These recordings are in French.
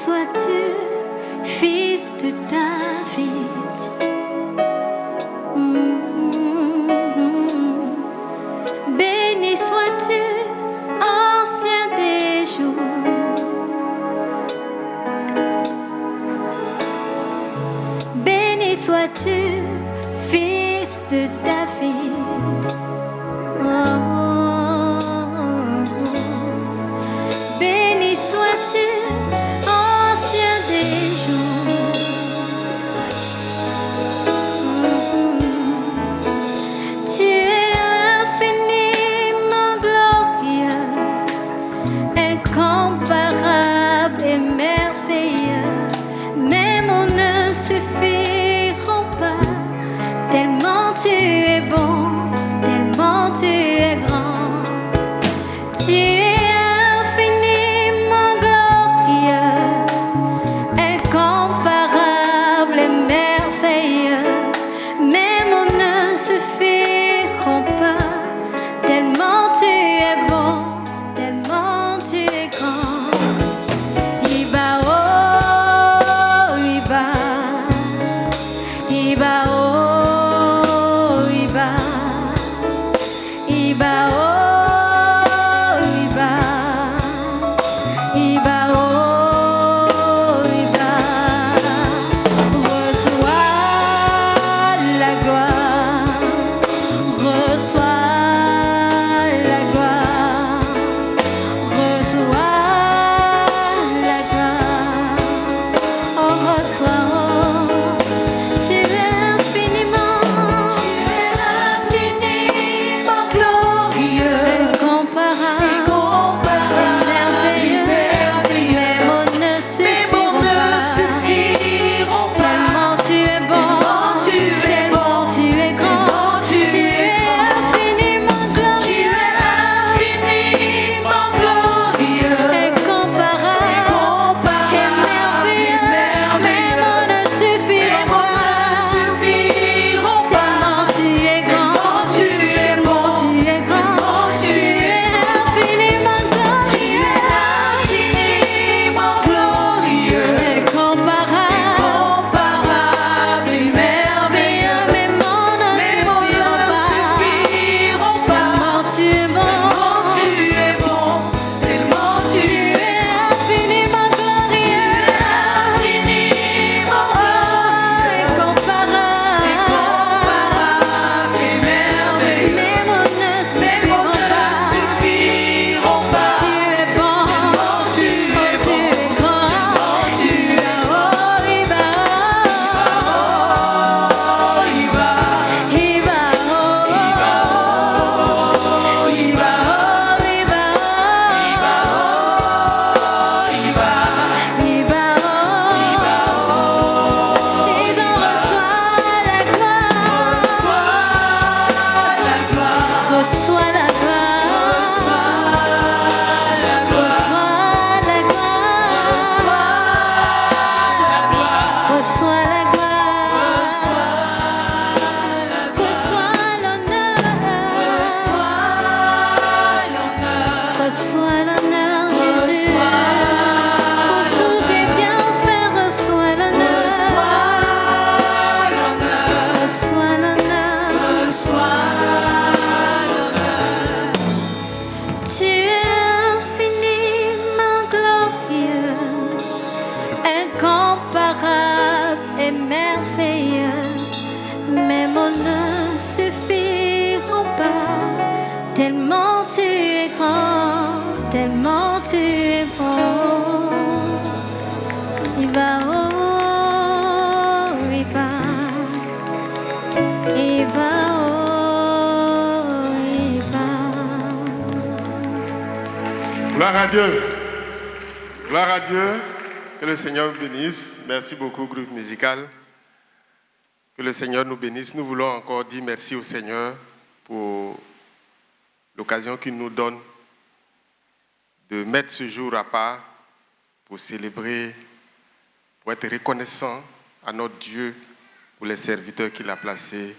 sois-tu, fils de David. Béni sois-tu, ancien des jours. Béni sois-tu, fils de David. Béni sois-tu, ancien des jours. Tu es infiniment glorieux, incomparable et merveilleux. Mes mots ne suffiront pas, tellement tu es bon, tellement tu es grand. Tu es infiniment glorieux, incomparable et merveilleux. Mes mots ne suffiront pas, tellement tu es bon, tellement tu es grand. Iba oh, Iba, Iba oh, Iba, Iba oh, Iba, Iba oh, Iba. Reçois la gloire, reçois la gloire, reçois la gloire. Oh, reçois, oh, tu es infiniment glorieux, incomparable, merveilleux. Mes mots ne suffiront pas, tellement tu es bon, tellement tu es grand. Tu es infiniment glorieux, incomparable et merveilleux. Mes mots ne suffiront pas, tellement tu es grand, tellement tu es grand. Tu es infiniment glorieux, incomparable et merveilleux. Mes mots ne suffiront pas, tellement tu es bon, tellement tu es infiniment glorieux, incomparable et merveilleux. Mes mots ne suffiront pas, tu es bon, tu es grand, tu es oh, Iba, Iba, Iba, oh, Iba, Iba, Iba, Iba, reçois la gloire, reçois la gloire, reçois l'honneur, Jésus. Pour tous tes bienfaits, reçois l'honneur, reçois l'honneur. Tu es infiniment glorieux, incomparable et merveilleux. Mes mots ne suffiront pas, tellement tu es grand, tellement tu es bon. Iba oh, Iba, Iba oh, Iba. Gloire à Dieu. Gloire à Dieu. Que le Seigneur vous bénisse. Merci beaucoup, groupe musical. Que le Seigneur nous bénisse. Nous voulons encore dire merci au Seigneur pour l'occasion qu'il nous donne de mettre ce jour à part pour célébrer, pour être reconnaissant à notre Dieu pour les serviteurs qu'il a placés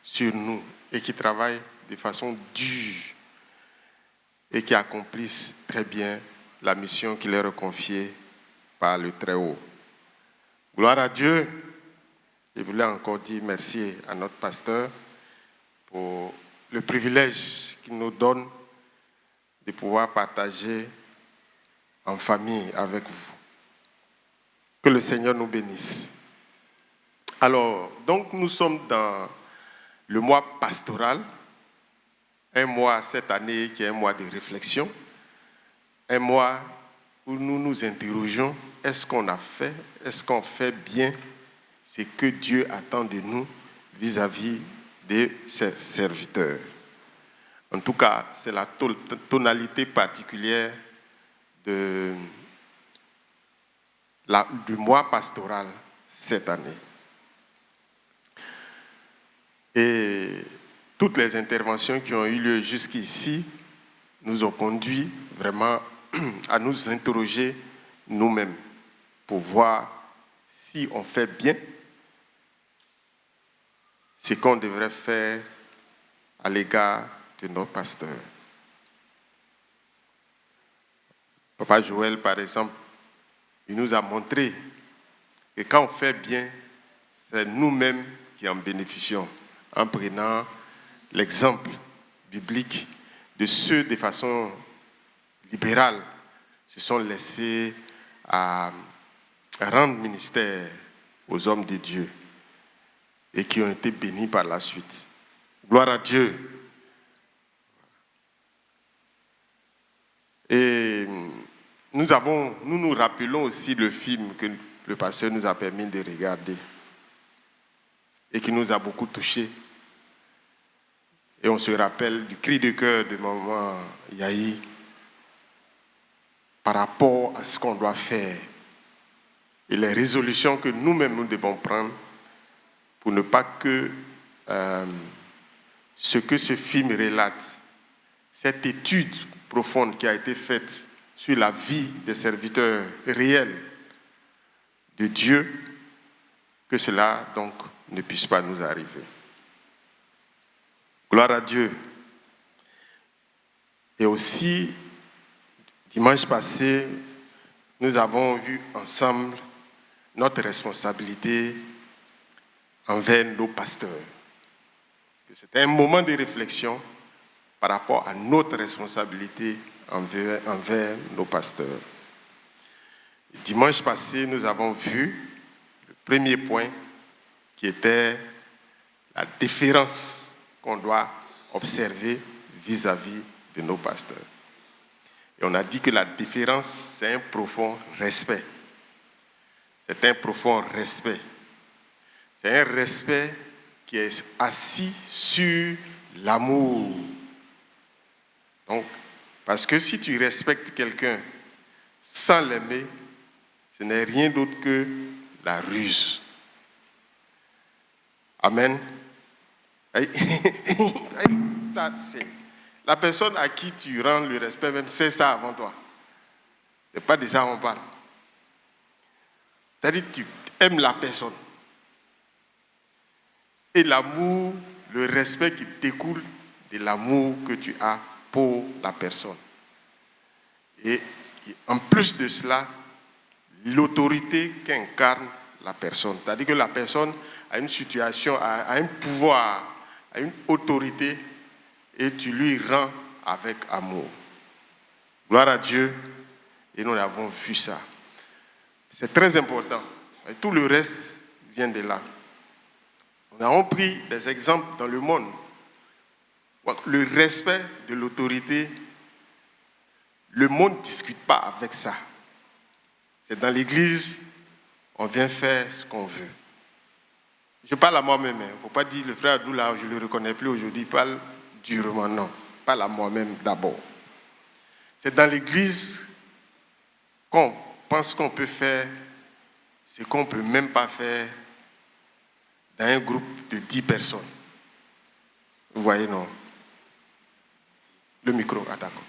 sur nous et qui travaillent de façon dure et qui accomplissent très bien la mission qui leur est confiée par le Très-Haut. Gloire à Dieu. Je voulais encore dire merci à notre pasteur pour le privilège qu'il nous donne de pouvoir partager en famille avec vous. Que le Seigneur nous bénisse. Alors, donc nous sommes dans le mois pastoral, un mois cette année qui est un mois de réflexion, un mois où nous nous interrogeons, est-ce qu'on fait bien ce que Dieu attend de nous vis-à-vis de ses serviteurs. En tout cas, c'est la tonalité particulière du mois pastoral cette année. Et toutes les interventions qui ont eu lieu jusqu'ici nous ont conduit vraiment à nous interroger nous-mêmes pour voir si on fait bien ce qu'on devrait faire à l'égard de nos pasteurs. Papa Joël, par exemple, il nous a montré que quand on fait bien, c'est nous-mêmes qui en bénéficions en prenant l'exemple biblique de ceux de façon libérale se sont laissés à rendre ministère aux hommes de Dieu et qui ont été bénis par la suite. Gloire à Dieu. Et nous nous rappelons aussi le film que le pasteur nous a permis de regarder et qui nous a beaucoup touchés. Et on se rappelle du cri de cœur de maman Yahi par rapport à ce qu'on doit faire et les résolutions que nous-mêmes nous devons prendre pour ne pas que ce que ce film relate, cette étude profonde qui a été faite sur la vie des serviteurs réels de Dieu, que cela donc ne puisse pas nous arriver. Gloire à Dieu. Et aussi, dimanche passé, nous avons vu ensemble notre responsabilité envers nos pasteurs. C'était un moment de réflexion par rapport à notre responsabilité envers nos pasteurs. Dimanche passé, nous avons vu le premier point qui était la déférence qu'on doit observer vis-à-vis de nos pasteurs. Et on a dit que la déférence, c'est un profond respect. C'est un profond respect. C'est un respect qui est assis sur l'amour. Donc, parce que si tu respectes quelqu'un sans l'aimer, ce n'est rien d'autre que la ruse. Amen. Ça, c'est la personne à qui tu rends le respect, même c'est ça avant toi. Ce n'est pas de ça qu'on parle. C'est-à-dire que tu aimes la personne. Et l'amour, le respect qui découle de l'amour que tu as pour la personne. Et en plus de cela, l'autorité qu'incarne la personne. C'est-à-dire que la personne a une situation, a un pouvoir, a une autorité et tu lui rends avec amour. Gloire à Dieu. Et nous avons vu ça. C'est très important. Et tout le reste vient de là. Nous avons pris des exemples dans le monde. Le respect de l'autorité, le monde ne discute pas avec ça. C'est dans l'église, on vient faire ce qu'on veut. Je parle à moi-même. Il ne faut pas dire le frère Adoula, je ne le reconnais plus aujourd'hui, il parle durement. Non, je parle à moi-même d'abord. C'est dans l'église qu'on pense qu'on peut faire ce qu'on ne peut même pas faire dans un groupe de 10 personnes. Vous voyez, non? Le micro, ah d'accord.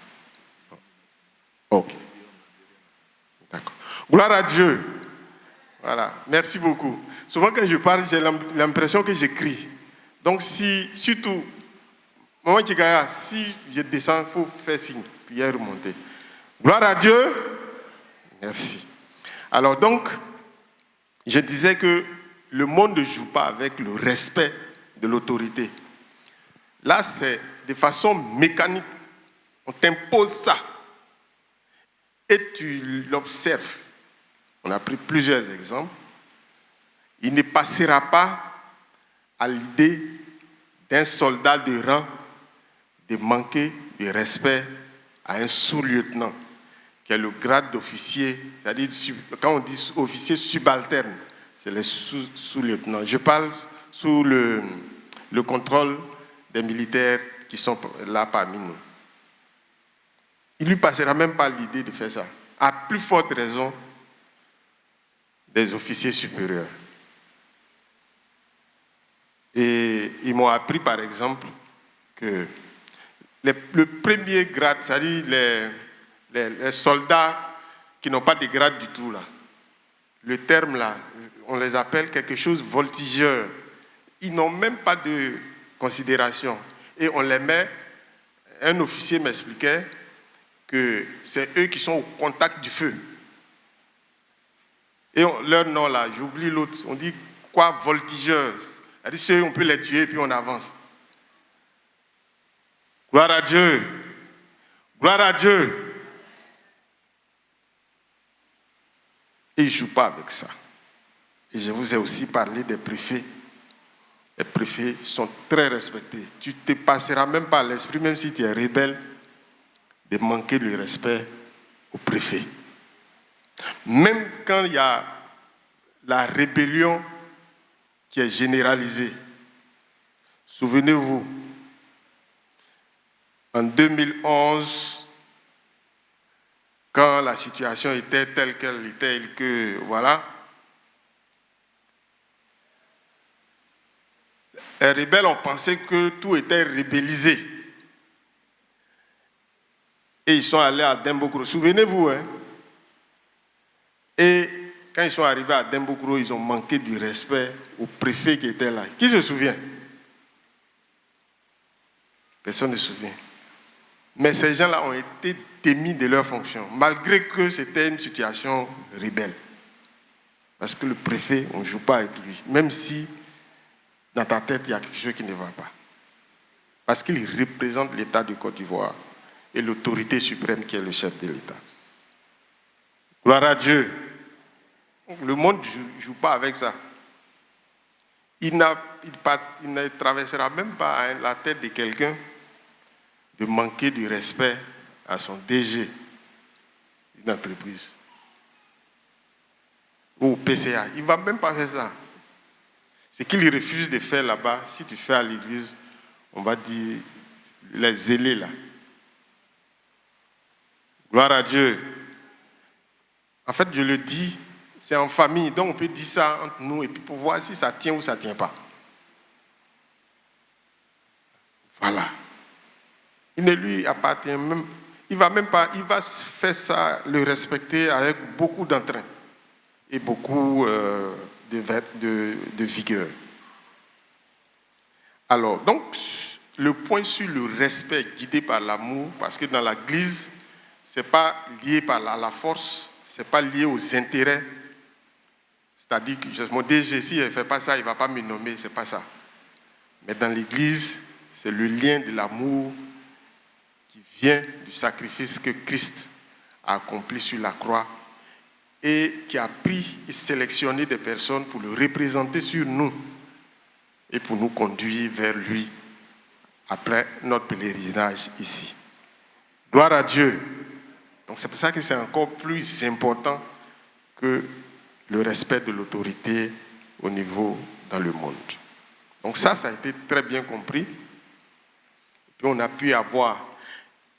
Ok. D'accord. Gloire à Dieu. Voilà, merci beaucoup. Souvent quand je parle, j'ai l'impression que j'écris. Donc surtout, Maman Tchigaya, si je descends, il faut faire signe, puis remonter. Gloire à Dieu. Merci. Alors donc, je disais que le monde ne joue pas avec le respect de l'autorité. Là, c'est de façon mécanique. On t'impose ça. Et tu l'observes. On a pris plusieurs exemples. Il ne passera pas à l'idée d'un soldat de rang de manquer de respect à un sous-lieutenant, qui est le grade d'officier, c'est-à-dire quand on dit officier subalterne, c'est les sous-lieutenants. Je parle sous le contrôle des militaires qui sont là parmi nous. Il ne lui passera même pas l'idée de faire ça. À plus forte raison, des officiers supérieurs. Et ils m'ont appris, par exemple, que le premier grade, c'est-à-dire les soldats qui n'ont pas de grade du tout, là, le terme là, on les appelle quelque chose voltigeur. Ils n'ont même pas de considération. Et on les met, un officier m'expliquait que c'est eux qui sont au contact du feu. Et leur nom là, j'oublie l'autre, on dit quoi, voltigeur. C'est-à-dire ceux, on peut les tuer et puis on avance. Gloire à Dieu. Gloire à Dieu. Et ils ne jouent pas avec ça. Et je vous ai aussi parlé des préfets. Les préfets sont très respectés. Tu ne te passeras même pas à l'esprit, même si tu es rebelle, de manquer le respect au préfet. Même quand il y a la rébellion qui est généralisée. Souvenez-vous, en 2011, quand la situation était telle qu'elle était, et que voilà, les rebelles ont pensé que tout était rebellisé. Et ils sont allés à Dembokro. Souvenez-vous, hein? Et quand ils sont arrivés à Dembokro, ils ont manqué du respect au préfet qui était là. Qui se souvient? Personne ne se souvient. Mais ces gens-là ont été démis de leurs fonctions, malgré que c'était une situation rebelle. Parce que le préfet, on ne joue pas avec lui, même si dans ta tête, il y a quelque chose qui ne va pas. Parce qu'il représente l'État de Côte d'Ivoire et l'autorité suprême qui est le chef de l'État. Gloire à Dieu. Le monde ne joue pas avec ça. Il ne traversera même pas la tête de quelqu'un de manquer du respect à son DG d'une entreprise ou au PCA. Il ne va même pas faire ça. Ce qu'il refuse de faire là-bas, si tu fais à l'église, on va dire les zélés là. Gloire à Dieu. En fait, je le dis, c'est en famille, donc on peut dire ça entre nous et puis pour voir si ça tient ou ça ne tient pas. Voilà. Il ne lui appartient même. Il va faire ça, le respecter avec beaucoup d'entrain et beaucoup de vigueur. Alors, donc, le point sur le respect guidé par l'amour, parce que dans l'Église, ce n'est pas lié par la force, ce n'est pas lié aux intérêts. C'est-à-dire que mon DG, s'il ne fait pas ça, il ne va pas me nommer, ce n'est pas ça. Mais dans l'Église, c'est le lien de l'amour qui vient du sacrifice que Christ a accompli sur la croix et qui a pris et sélectionné des personnes pour le représenter sur nous et pour nous conduire vers lui après notre pèlerinage ici. Gloire à Dieu. Donc c'est pour ça que c'est encore plus important que le respect de l'autorité au niveau dans le monde. Donc ça a été très bien compris. Puis on a pu avoir...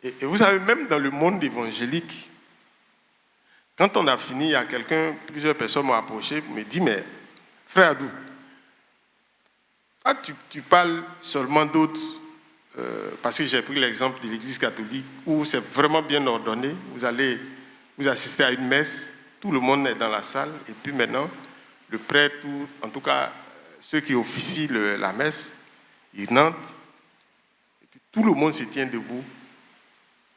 Et vous savez, même dans le monde évangélique, quand on a fini, il y a plusieurs personnes m'ont approché, me dit, mais frère Adou, tu parles seulement d'autres, parce que j'ai pris l'exemple de l'Église catholique, où c'est vraiment bien ordonné, vous assistez à une messe, tout le monde est dans la salle, et puis maintenant, le prêtre, en tout cas, ceux qui officient la messe, ils rentrent, et puis tout le monde se tient debout,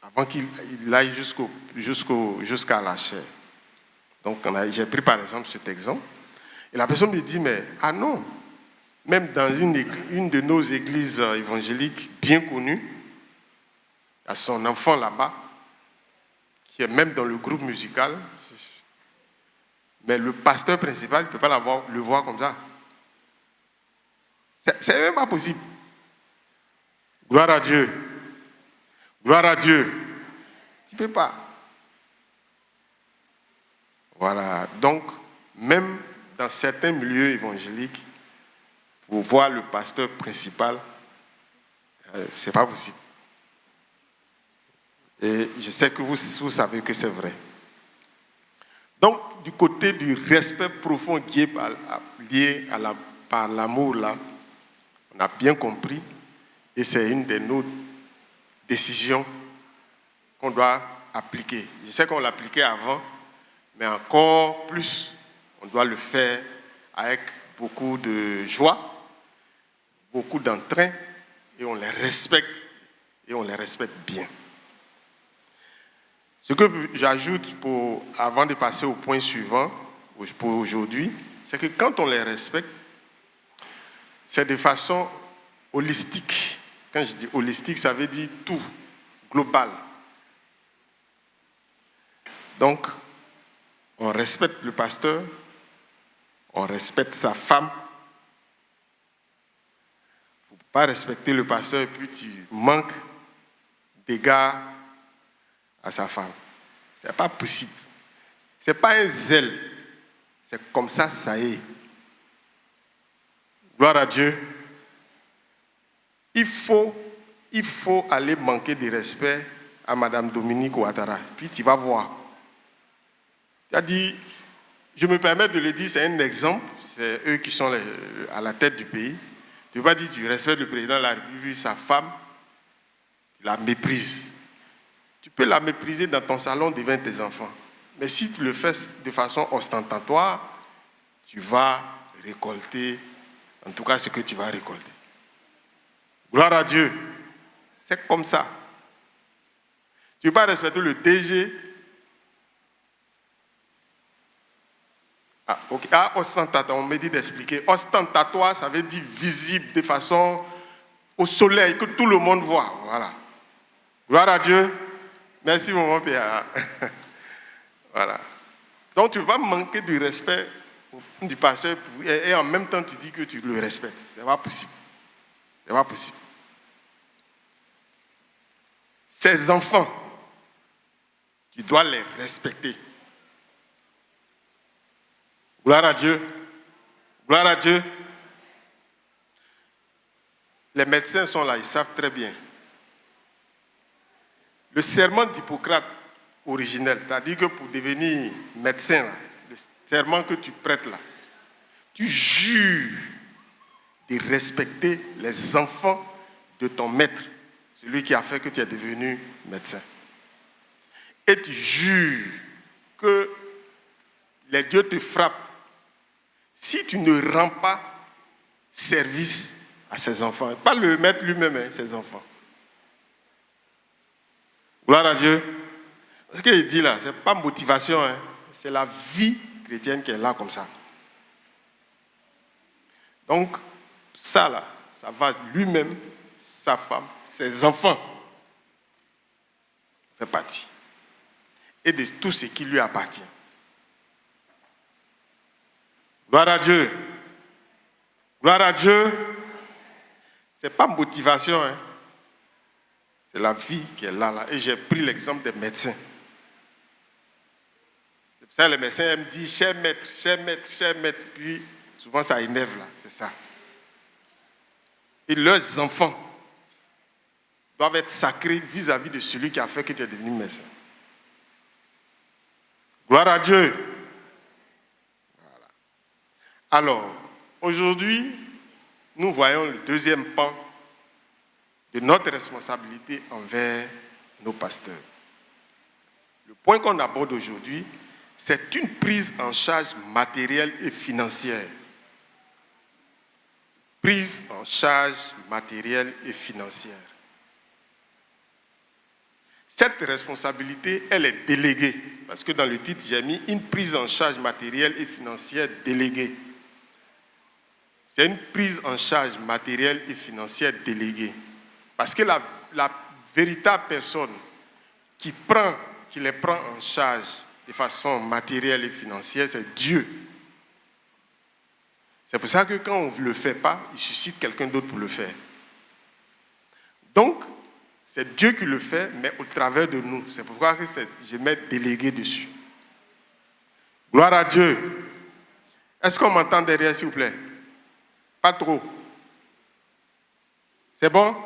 avant qu'il aille jusqu'à la chair. Donc, j'ai pris par exemple cet exemple. Et la personne me dit, mais ah non, même dans une de nos églises évangéliques bien connues, il y a son enfant là-bas, qui est même dans le groupe musical, mais le pasteur principal ne peut pas le voir comme ça. C'est même pas possible. Gloire à Dieu. Gloire à Dieu. Tu ne peux pas. Voilà. Donc, même dans certains milieux évangéliques, pour voir le pasteur principal, ce n'est pas possible. Et je sais que vous savez que c'est vrai. Donc, du côté du respect profond qui est lié par l'amour, là, on a bien compris, et c'est une de nos décisions qu'on doit appliquer. Je sais qu'on l'appliquait avant, mais encore plus, on doit le faire avec beaucoup de joie, beaucoup d'entrain, et on les respecte bien. Ce que j'ajoute avant de passer au point suivant, pour aujourd'hui, c'est que quand on les respecte, c'est de façon holistique. Quand je dis holistique, ça veut dire tout, global. Donc, on respecte le pasteur, on respecte sa femme. Il ne faut pas respecter le pasteur et puis tu manques d'égard à sa femme. Ce n'est pas possible. Ce n'est pas un zèle. C'est comme ça, ça y est. Gloire à Dieu. Il faut aller manquer de respect à Madame Dominique Ouattara. Puis tu vas voir. Tu as dit, je me permets de le dire, c'est un exemple. C'est eux qui sont à la tête du pays. Tu ne peux pas dire tu respectes le président de la République, sa femme, tu la méprises. Tu peux la mépriser dans ton salon devant tes enfants. Mais si tu le fais de façon ostentatoire, tu vas récolter, en tout cas ce que tu vas récolter. Gloire à Dieu. C'est comme ça. Tu ne peux pas respecter le DG. Ostentatoire, on me dit d'expliquer. Ostentatoire, ça veut dire visible, de façon au soleil, que tout le monde voit. Voilà. Gloire à Dieu. Merci, mon père. Voilà. Donc, tu ne vas pas manquer de respect du pasteur et en même temps, tu dis que tu le respectes. Ce n'est pas possible. Ce n'est pas possible. Ces enfants, tu dois les respecter. Gloire à Dieu. Gloire à Dieu. Les médecins sont là, ils savent très bien. Le serment d'Hippocrate originel, c'est-à-dire que pour devenir médecin, là, le serment que tu prêtes là, tu jures de respecter les enfants de ton maître, celui qui a fait que tu es devenu médecin. Et tu jures que les dieux te frappent si tu ne rends pas service à ses enfants. Pas le maître lui-même, hein, ses enfants. Gloire à Dieu. Ce qu'il dit là, ce n'est pas motivation, hein, c'est la vie chrétienne qui est là comme ça. Donc, ça là, ça va lui-même, sa femme, ses enfants, fait partie. Et de tout ce qui lui appartient. Gloire à Dieu. Gloire à Dieu. Ce n'est pas motivation, hein. C'est la vie qui est là. Et j'ai pris l'exemple des médecins. C'est pour ça que les médecins me disent, cher maître, cher maître, cher maître. Puis souvent ça énerve là, c'est ça. Et leurs enfants doivent être sacrés vis-à-vis de celui qui a fait que tu es devenu médecin. Gloire à Dieu. Voilà. Alors, aujourd'hui, nous voyons le deuxième pan de notre responsabilité envers nos pasteurs. Le point qu'on aborde aujourd'hui, c'est une prise en charge matérielle et financière. Prise en charge matérielle et financière. Cette responsabilité, elle est déléguée parce que dans le titre, j'ai mis une prise en charge matérielle et financière déléguée. C'est une prise en charge matérielle et financière déléguée. Parce que la véritable personne qui les prend en charge de façon matérielle et financière, c'est Dieu. C'est pour ça que quand on ne le fait pas, il suscite quelqu'un d'autre pour le faire. Donc, c'est Dieu qui le fait, mais au travers de nous. C'est pourquoi je mets délégué dessus. Gloire à Dieu. Est-ce qu'on m'entend derrière, s'il vous plaît? Pas trop. C'est bon?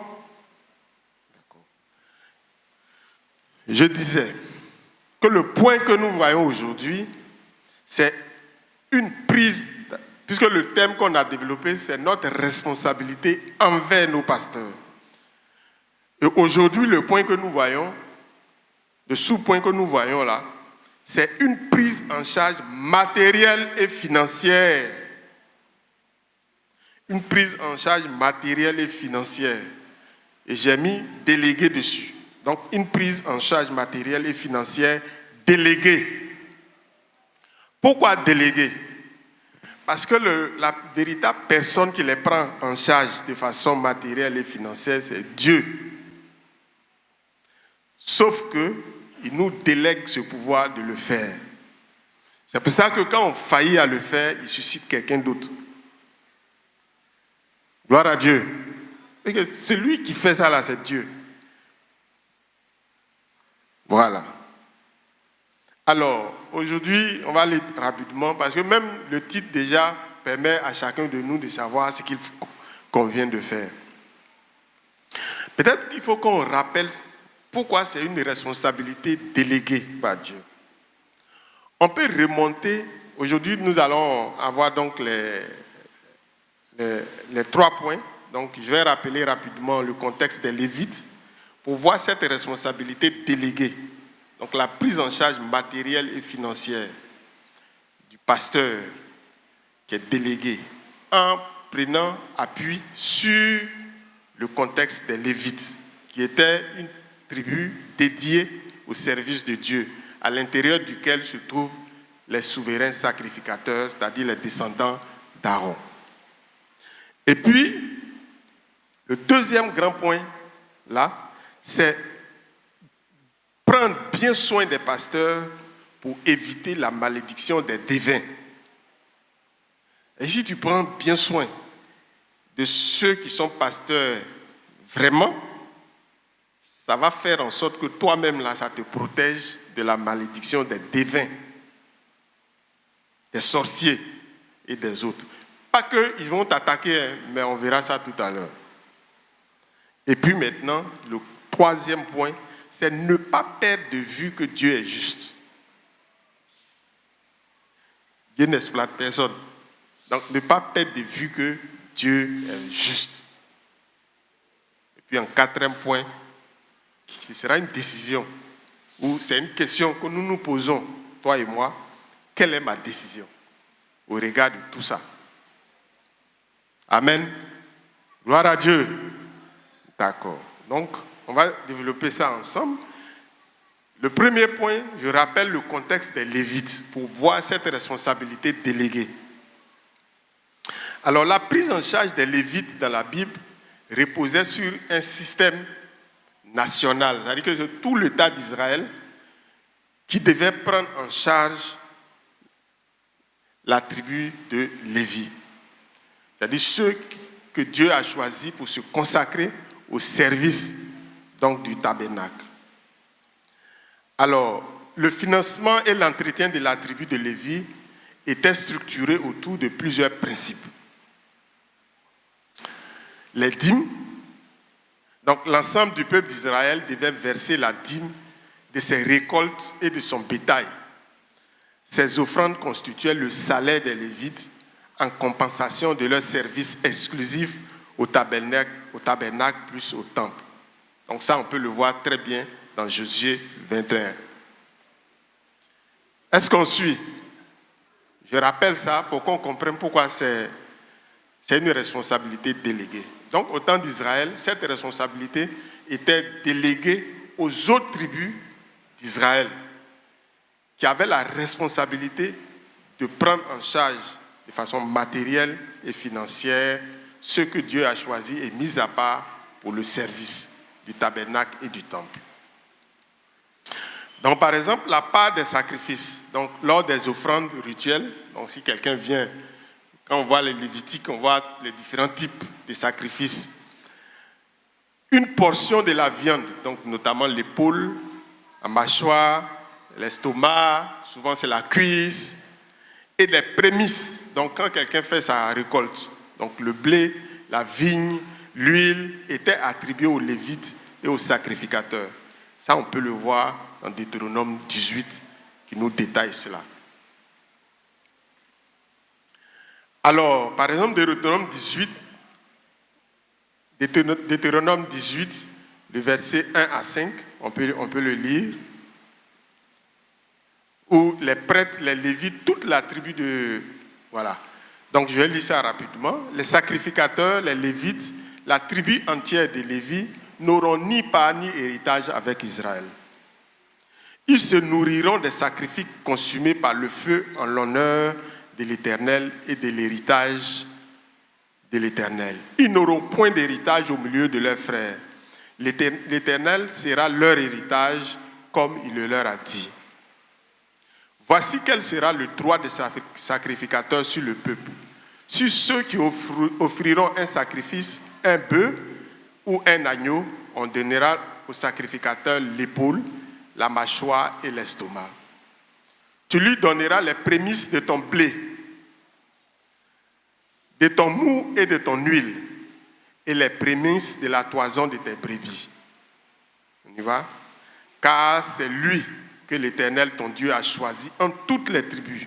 D'accord. Je disais que le point que nous voyons aujourd'hui, c'est une prise, puisque le thème qu'on a développé, c'est notre responsabilité envers nos pasteurs. Et aujourd'hui, le point que nous voyons, le sous-point que nous voyons là, c'est une prise en charge matérielle et financière. Une prise en charge matérielle et financière. Et j'ai mis délégué dessus. Donc, une prise en charge matérielle et financière déléguée. Pourquoi déléguée? Parce que la véritable personne qui les prend en charge de façon matérielle et financière, c'est Dieu. Sauf qu'il nous délègue ce pouvoir de le faire. C'est pour ça que quand on faillit à le faire, il suscite quelqu'un d'autre. Gloire à Dieu. Et que celui qui fait ça là, c'est Dieu. Voilà. Alors, aujourd'hui, on va aller rapidement parce que même le titre déjà permet à chacun de nous de savoir ce qu'il convient de faire. Peut-être qu'il faut qu'on rappelle pourquoi c'est une responsabilité déléguée par Dieu. On peut remonter, aujourd'hui nous allons avoir donc les 3 points. Donc je vais rappeler rapidement le contexte des Lévites pour voir cette responsabilité déléguée. Donc la prise en charge matérielle et financière du pasteur qui est délégué en prenant appui sur le contexte des Lévites qui était une tribu dédiée au service de Dieu à l'intérieur duquel se trouvent les souverains sacrificateurs, c'est-à-dire les descendants d'Aaron. Et puis, le deuxième grand point, là, c'est prendre bien soin des pasteurs pour éviter la malédiction des devins. Et si tu prends bien soin de ceux qui sont pasteurs vraiment, ça va faire en sorte que toi-même, là, ça te protège de la malédiction des devins, des sorciers et des autres. Pas qu'ils vont t'attaquer, mais on verra ça tout à l'heure. Et puis maintenant, le troisième point, c'est ne pas perdre de vue que Dieu est juste. Dieu n'exploite personne. Donc ne pas perdre de vue que Dieu est juste. Et puis en quatrième point, ce sera une décision, ou c'est une question que nous nous posons, toi et moi, quelle est ma décision au regard de tout ça? Amen. Gloire à Dieu. D'accord. Donc, on va développer ça ensemble. Le premier point, je rappelle le contexte des Lévites pour voir cette responsabilité déléguée. Alors, la prise en charge des Lévites dans la Bible reposait sur un système national, c'est-à-dire que c'est tout l'État d'Israël qui devait prendre en charge la tribu de Lévi. C'est-à-dire ceux que Dieu a choisis pour se consacrer au service donc, du tabernacle. Alors, le financement et l'entretien de la tribu de Lévi étaient structurés autour de plusieurs principes. Les dîmes, donc l'ensemble du peuple d'Israël devait verser la dîme de ses récoltes et de son bétail. Ces offrandes constituaient le salaire des Lévites en compensation de leur service exclusif au tabernacle plus au temple. Donc ça, on peut le voir très bien dans Josué 21. Est-ce qu'on suit? Je rappelle ça pour qu'on comprenne pourquoi c'est une responsabilité déléguée. Donc au temps d'Israël, cette responsabilité était déléguée aux autres tribus d'Israël. qui avait la responsabilité de prendre en charge de façon matérielle et financière ce que Dieu a choisi et mis à part pour le service du tabernacle et du temple. Donc, par exemple, la part des sacrifices, donc lors des offrandes rituelles, donc si quelqu'un vient, quand on voit les Lévitiques, on voit les différents types de sacrifices. Une portion de la viande, donc notamment l'épaule, la mâchoire, l'estomac, souvent c'est la cuisse, et les prémices. Donc quand quelqu'un fait sa récolte, donc le blé, la vigne, l'huile étaient attribués aux Lévites et aux sacrificateurs. Ça, on peut le voir dans Deutéronome 18 qui nous détaille cela. Alors, par exemple, Deutéronome 18, le verset 1 à 5, on peut le lire, où les prêtres, les Lévites, toute la tribu de... Voilà. Donc, je vais lire ça rapidement. Les sacrificateurs, les Lévites, la tribu entière des Lévites n'auront ni part ni héritage avec Israël. Ils se nourriront des sacrifices consumés par le feu en l'honneur de l'Éternel et de l'héritage de l'Éternel. Ils n'auront point d'héritage au milieu de leurs frères. L'Éternel sera leur héritage comme il le leur a dit. Voici quel sera le droit des sacrificateurs sur le peuple. Sur ceux qui offriront un sacrifice, un bœuf ou un agneau, on donnera au sacrificateur l'épaule, la mâchoire et l'estomac. Tu lui donneras les prémices de ton blé, de ton mou et de ton huile, et les prémices de la toison de tes brebis. On y va? Car c'est lui que l'Éternel, ton Dieu, a choisi en toutes les tribus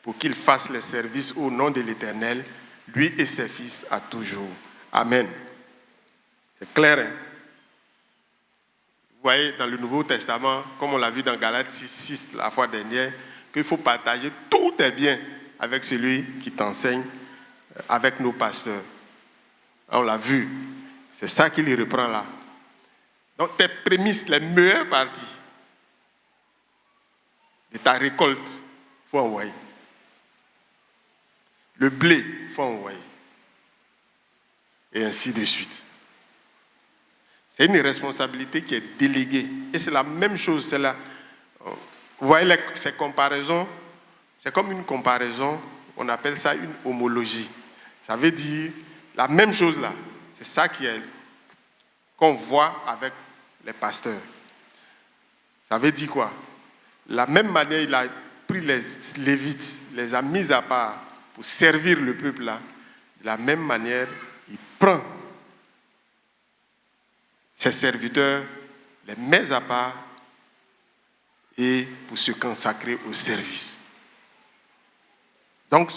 pour qu'il fasse les services au nom de l'Éternel, lui et ses fils à toujours. Amen. C'est clair, hein? Vous voyez dans le Nouveau Testament, comme on l'a vu dans Galates 6 la fois dernière, qu'il faut partager tous tes biens avec celui qui t'enseigne, avec nos pasteurs. On l'a vu. C'est ça qu'il reprend là. Donc tes prémices, les meilleures parties de ta récolte, il faut envoyer. Le blé, il faut envoyer. Et ainsi de suite. C'est une responsabilité qui est déléguée. Et c'est la même chose. C'est la, vous voyez ces comparaisons, c'est comme une comparaison, on appelle ça une homologie. Ça veut dire la même chose là. C'est ça qu'on voit avec les pasteurs. Ça veut dire quoi? La même manière, il a pris les Lévites, les a mis à part pour servir le peuple là. De la même manière, il prend ses serviteurs, les met à part et pour se consacrer au service. Donc,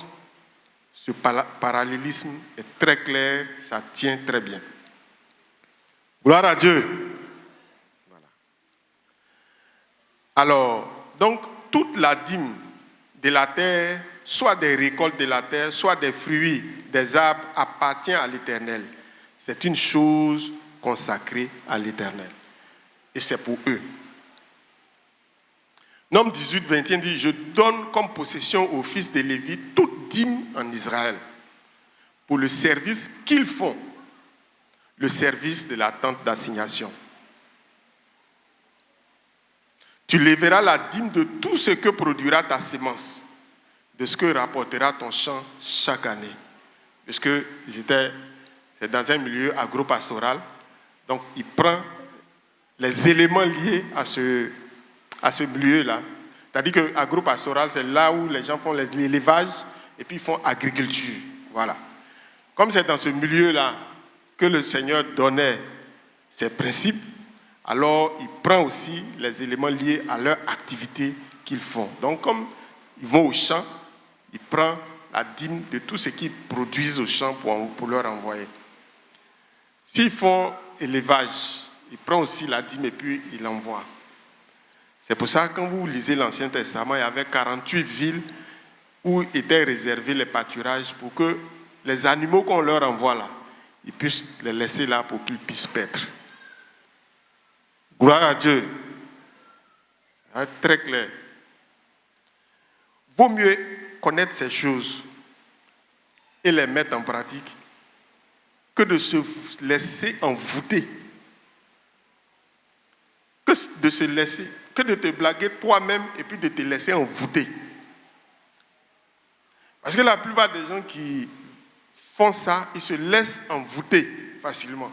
ce parallélisme est très clair, ça tient très bien. Gloire à Dieu. Voilà. Alors, donc, toute la dîme de la terre, soit des récoltes de la terre, soit des fruits des arbres, appartient à l'Éternel. C'est une chose consacrée à l'Éternel. Et c'est pour eux. Nom 18, 21 dit, je donne comme possession aux fils de Lévi toute dîme en Israël pour le service qu'ils font, le service de la tente d'assignation. Tu lèveras la dîme de tout ce que produira ta semence, de ce que rapportera ton champ chaque année. Parce que c'est dans un milieu agropastoral, donc il prend les éléments liés à ce milieu-là. C'est-à-dire que agropastoral, c'est là où les gens font l'élevage et puis ils font agriculture. Voilà. Comme c'est dans ce milieu-là que le Seigneur donnait ses principes, alors il prend aussi les éléments liés à leur activité qu'ils font. Donc comme ils vont au champ, il prend la dîme de tout ce qu'ils produisent au champ pour leur envoyer. S'ils font élevage, il prend aussi la dîme et puis il l'envoie. C'est pour ça que quand vous lisez l'Ancien Testament, il y avait 48 villes où étaient réservés les pâturages pour que les animaux qu'on leur envoie là, ils puissent les laisser là pour qu'ils puissent paître. Gloire à Dieu. C'est très clair. Vaut mieux connaître ces choses et les mettre en pratique que de se laisser envoûter, que de te blaguer toi-même et puis de te laisser envoûter. Parce que la plupart des gens qui font ça, ils se laissent envoûter facilement.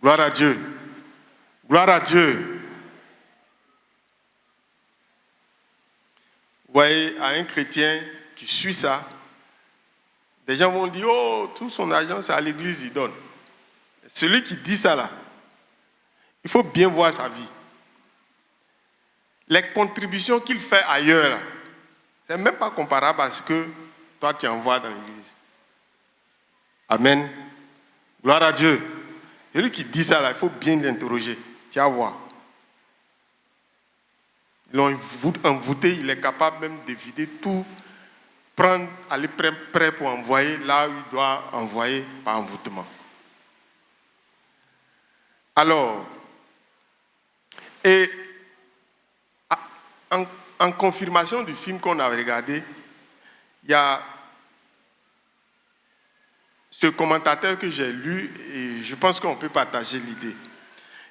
Gloire à Dieu. Gloire à Dieu. Vous voyez, à un chrétien qui suit ça, des gens vont dire, oh, tout son argent, c'est à l'église, il donne. Celui qui dit ça là, il faut bien voir sa vie. Les contributions qu'il fait ailleurs, là, c'est même pas comparable à ce que toi tu envoies dans l'église. Amen. Gloire à Dieu. Celui qui dit ça là, il faut bien l'interroger. Tu vas voir. Ils l'ont envoûté, il est capable même d'éviter tout, aller prêt pour envoyer là où il doit envoyer par envoûtement. Alors, et en confirmation du film qu'on a regardé, il y a ce commentateur que j'ai lu et je pense qu'on peut partager l'idée.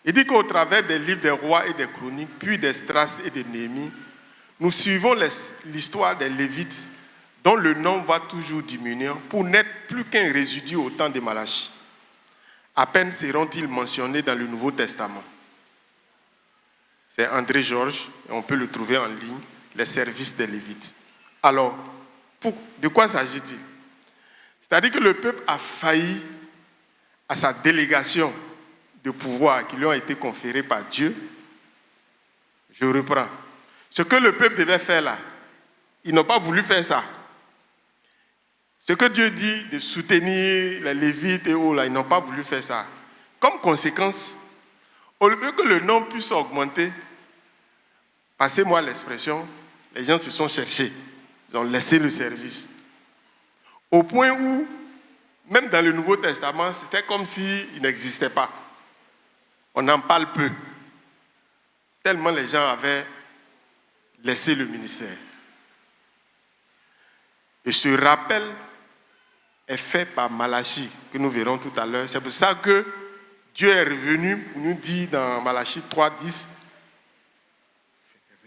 Il dit qu'au travers des livres des rois et des chroniques, puis d'Esdras et de Néhémie, nous suivons l'histoire des Lévites dont le nombre va toujours diminuer pour n'être plus qu'un résidu au temps de Malachie. À peine seront-ils mentionnés dans le Nouveau Testament. C'est André Georges, et on peut le trouver en ligne, les services des Lévites. Alors, de quoi s'agit-il? C'est-à-dire que le peuple a failli à sa délégation de pouvoir qui lui ont été conférés par Dieu. Je reprends. Ce que le peuple devait faire là, ils n'ont pas voulu faire ça. Ce que Dieu dit de soutenir les Lévites et autres, là, ils n'ont pas voulu faire ça. Comme conséquence, au lieu que le nombre puisse augmenter, passez-moi l'expression, les gens se sont cherchés. Ils ont laissé le service. Au point où, même dans le Nouveau Testament, c'était comme s'il n'existait pas. On en parle peu. Tellement les gens avaient laissé le ministère. Et ce rappel est fait par Malachie, que nous verrons tout à l'heure. C'est pour ça que Dieu est revenu pour nous dire dans Malachie 3:10,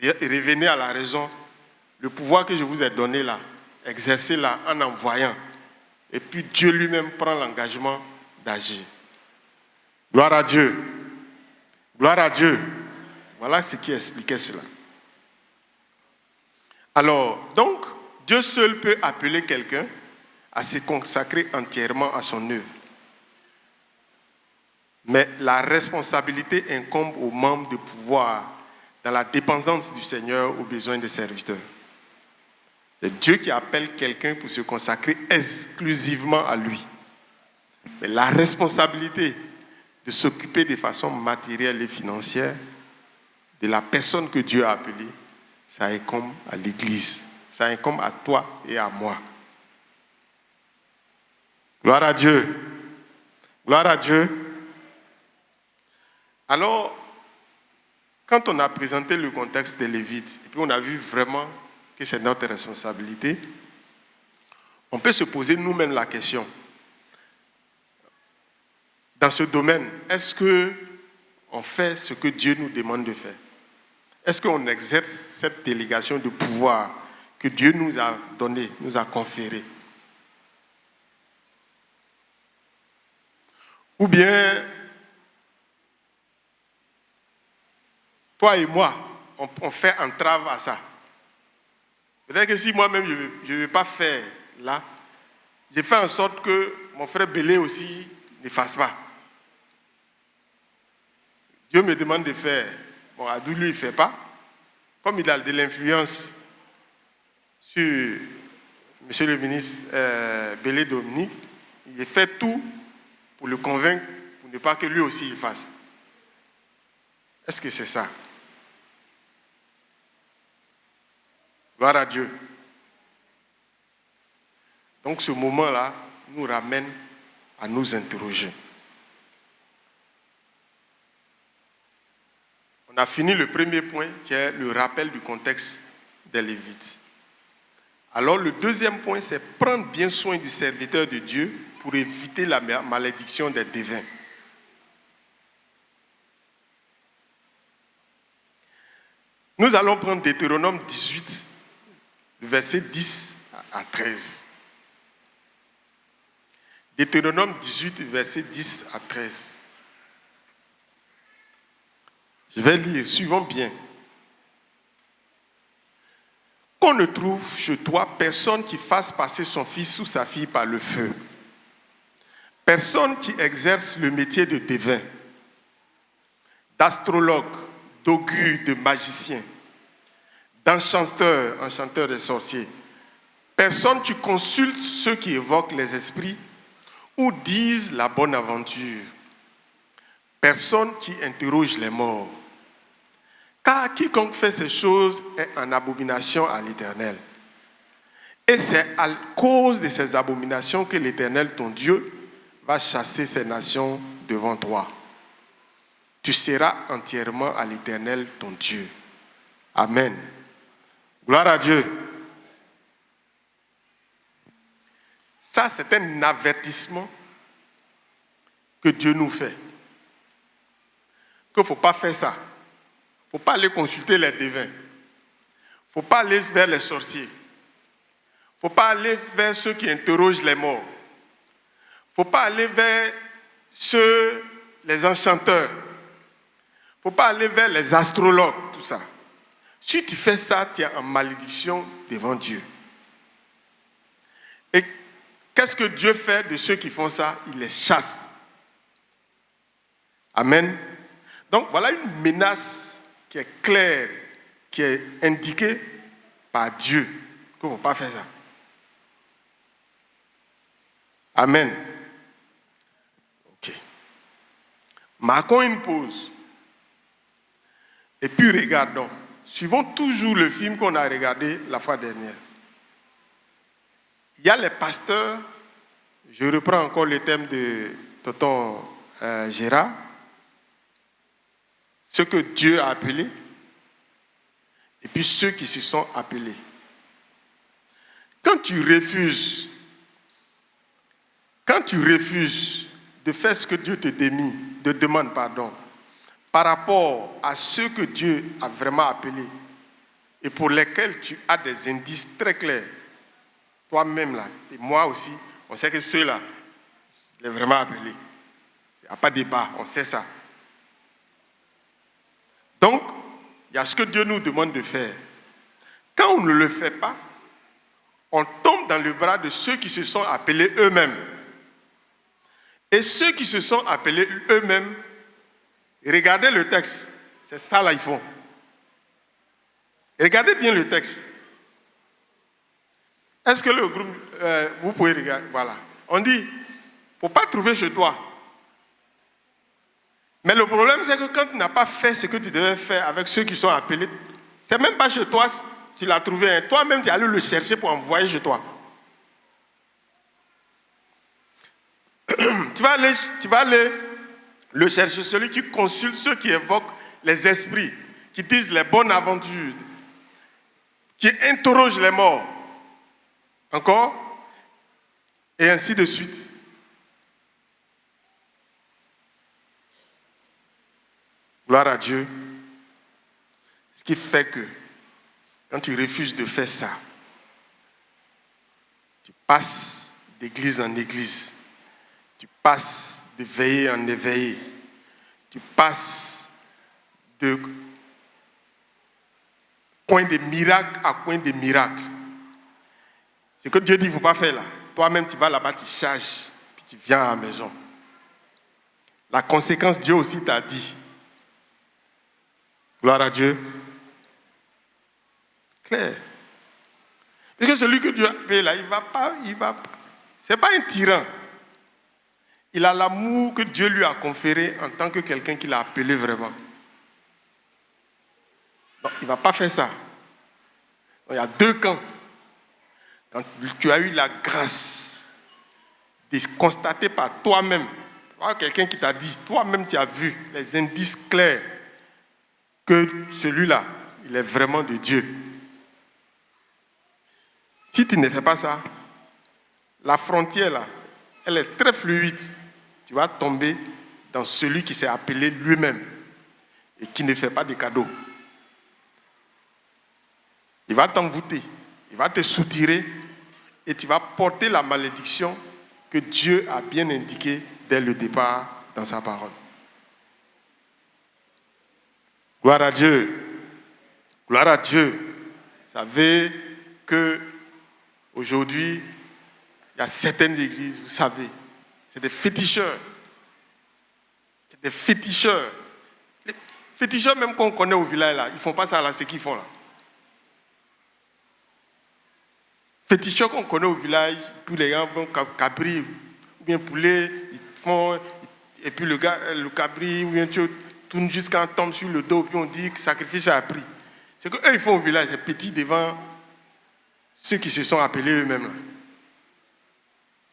revenez à la raison, le pouvoir que je vous ai donné là, exercez-la en envoyant. Et puis Dieu lui-même prend l'engagement d'agir. Gloire à Dieu. Gloire à Dieu. Voilà ce qui expliquait cela. Alors, donc, Dieu seul peut appeler quelqu'un à se consacrer entièrement à son œuvre. Mais la responsabilité incombe aux membres de pouvoir dans la dépendance du Seigneur aux besoins des serviteurs. C'est Dieu qui appelle quelqu'un pour se consacrer exclusivement à lui. Mais la responsabilité de s'occuper de façon matérielle et financière de la personne que Dieu a appelée, ça incombe à l'Église. Ça incombe à toi et à moi. Gloire à Dieu. Gloire à Dieu. Alors, quand on a présenté le contexte des Lévites, et puis on a vu vraiment que c'est notre responsabilité, on peut se poser nous-mêmes la question. Dans ce domaine, est-ce qu'on fait ce que Dieu nous demande de faire? Est-ce qu'on exerce cette délégation de pouvoir que Dieu nous a donnée, nous a conférée? Ou bien, toi et moi, on fait entrave à ça. Peut-être que si moi-même je ne vais pas faire là, je fais en sorte que mon frère Bélé aussi ne fasse pas. Dieu me demande de faire. Bon, Adou, lui, il ne fait pas. Comme il a de l'influence sur monsieur le ministre Bélé Dominique, il fait tout pour le convaincre, pour ne pas que lui aussi il fasse. Est-ce que c'est ça? Gloire à Dieu. Donc ce moment-là nous ramène à nous interroger. On a fini le premier point qui est le rappel du contexte des Lévites. Alors le deuxième point, c'est prendre bien soin du serviteur de Dieu pour éviter la malédiction des devins. Nous allons prendre Deutéronome 18, le verset 10 à 13. Deutéronome 18, verset 10 à 13. Je vais lire, suivons bien. Qu'on ne trouve chez toi personne qui fasse passer son fils ou sa fille par le feu. Personne qui exerce le métier de devin, d'astrologue, d'augure, de magicien, d'enchanteur, enchanteur des sorciers. Personne qui consulte ceux qui évoquent les esprits ou disent la bonne aventure. Personne qui interroge les morts. Car quiconque fait ces choses est en abomination à l'Éternel. Et c'est à cause de ces abominations que l'Éternel, ton Dieu, va chasser ces nations devant toi. Tu seras entièrement à l'Éternel, ton Dieu. Amen. Gloire à Dieu. Ça, c'est un avertissement que Dieu nous fait. Qu'il ne faut pas faire ça. Il ne faut pas aller consulter les devins. Il ne faut pas aller vers les sorciers. Il ne faut pas aller vers ceux qui interrogent les morts. Il ne faut pas aller vers les enchanteurs. Il ne faut pas aller vers les astrologues, tout ça. Si tu fais ça, tu es en malédiction devant Dieu. Et qu'est-ce que Dieu fait de ceux qui font ça? Il les chasse. Amen. Donc voilà une menace qui est claire, qui est indiquée par Dieu, qu'il ne faut pas faire ça. Amen. Ok. Marquons une pause. Et puis regardons. Suivons toujours le film qu'on a regardé la fois dernière. Il y a les pasteurs, je reprends encore le thème de tonton Gérard, ce que Dieu a appelé, et puis ceux qui se sont appelés. Quand tu refuses de faire ce que Dieu te demande, par rapport à ceux que Dieu a vraiment appelés et pour lesquels tu as des indices très clairs, toi-même là, et moi aussi, on sait que ceux-là, il est vraiment appelé. Il n'y a pas de débat, on sait ça. Donc, il y a ce que Dieu nous demande de faire. Quand on ne le fait pas, on tombe dans le bras de ceux qui se sont appelés eux-mêmes. Et ceux qui se sont appelés eux-mêmes, regardez le texte, c'est ça là ils font. Regardez bien le texte. Est-ce que le groupe, vous pouvez regarder, voilà. On dit, il ne faut pas trouver chez toi. Mais le problème, c'est que quand tu n'as pas fait ce que tu devais faire avec ceux qui sont appelés, c'est même pas chez toi, tu l'as trouvé. Hein. Toi-même, tu es allé le chercher pour envoyer chez toi. Tu vas aller le chercher, celui qui consulte ceux qui évoquent les esprits, qui disent les bonnes aventures, qui interrogent les morts. Encore? Et ainsi de suite. Gloire à Dieu. Ce qui fait que, quand tu refuses de faire ça, tu passes d'église en église. Tu passes de veillée en éveillée. Tu passes de coin de miracle à coin de miracle. Ce que Dieu dit, il ne faut pas faire là. Toi-même, tu vas là-bas, tu charges, puis tu viens à la maison. La conséquence, Dieu aussi t'a dit. Gloire à Dieu. Clair. Parce que celui que Dieu a appelé là, il va pas. Ce n'est pas un tyran. Il a l'amour que Dieu lui a conféré en tant que quelqu'un qui l'a appelé vraiment. Donc, il ne va pas faire ça. Donc, il y a deux camps. Quand tu as eu la grâce de constater par toi-même, quelqu'un qui t'a dit, toi-même tu as vu les indices clairs que celui-là, il est vraiment de Dieu. Si tu ne fais pas ça, la frontière là, elle est très fluide. Tu vas tomber dans celui qui s'est appelé lui-même et qui ne fait pas de cadeaux. Il va t'envoûter, il va te soutirer et tu vas porter la malédiction que Dieu a bien indiquée dès le départ dans sa parole. Gloire à Dieu. Gloire à Dieu. Vous savez que aujourd'hui, il y a certaines églises, vous savez, c'est des féticheurs. C'est des féticheurs. Les féticheurs même qu'on connaît au village là, ils ne font pas ça là, ce qu'ils font là. Féticheurs qu'on connaît au village, puis les gens vont cabri ou bien poulet, ils font, et puis le cabri ou bien tu tourne jusqu'à on tombe sur le dos, puis on dit que sacrifice a pris. C'est qu'eux ils font au village, c'est petit devant ceux qui se sont appelés eux-mêmes là.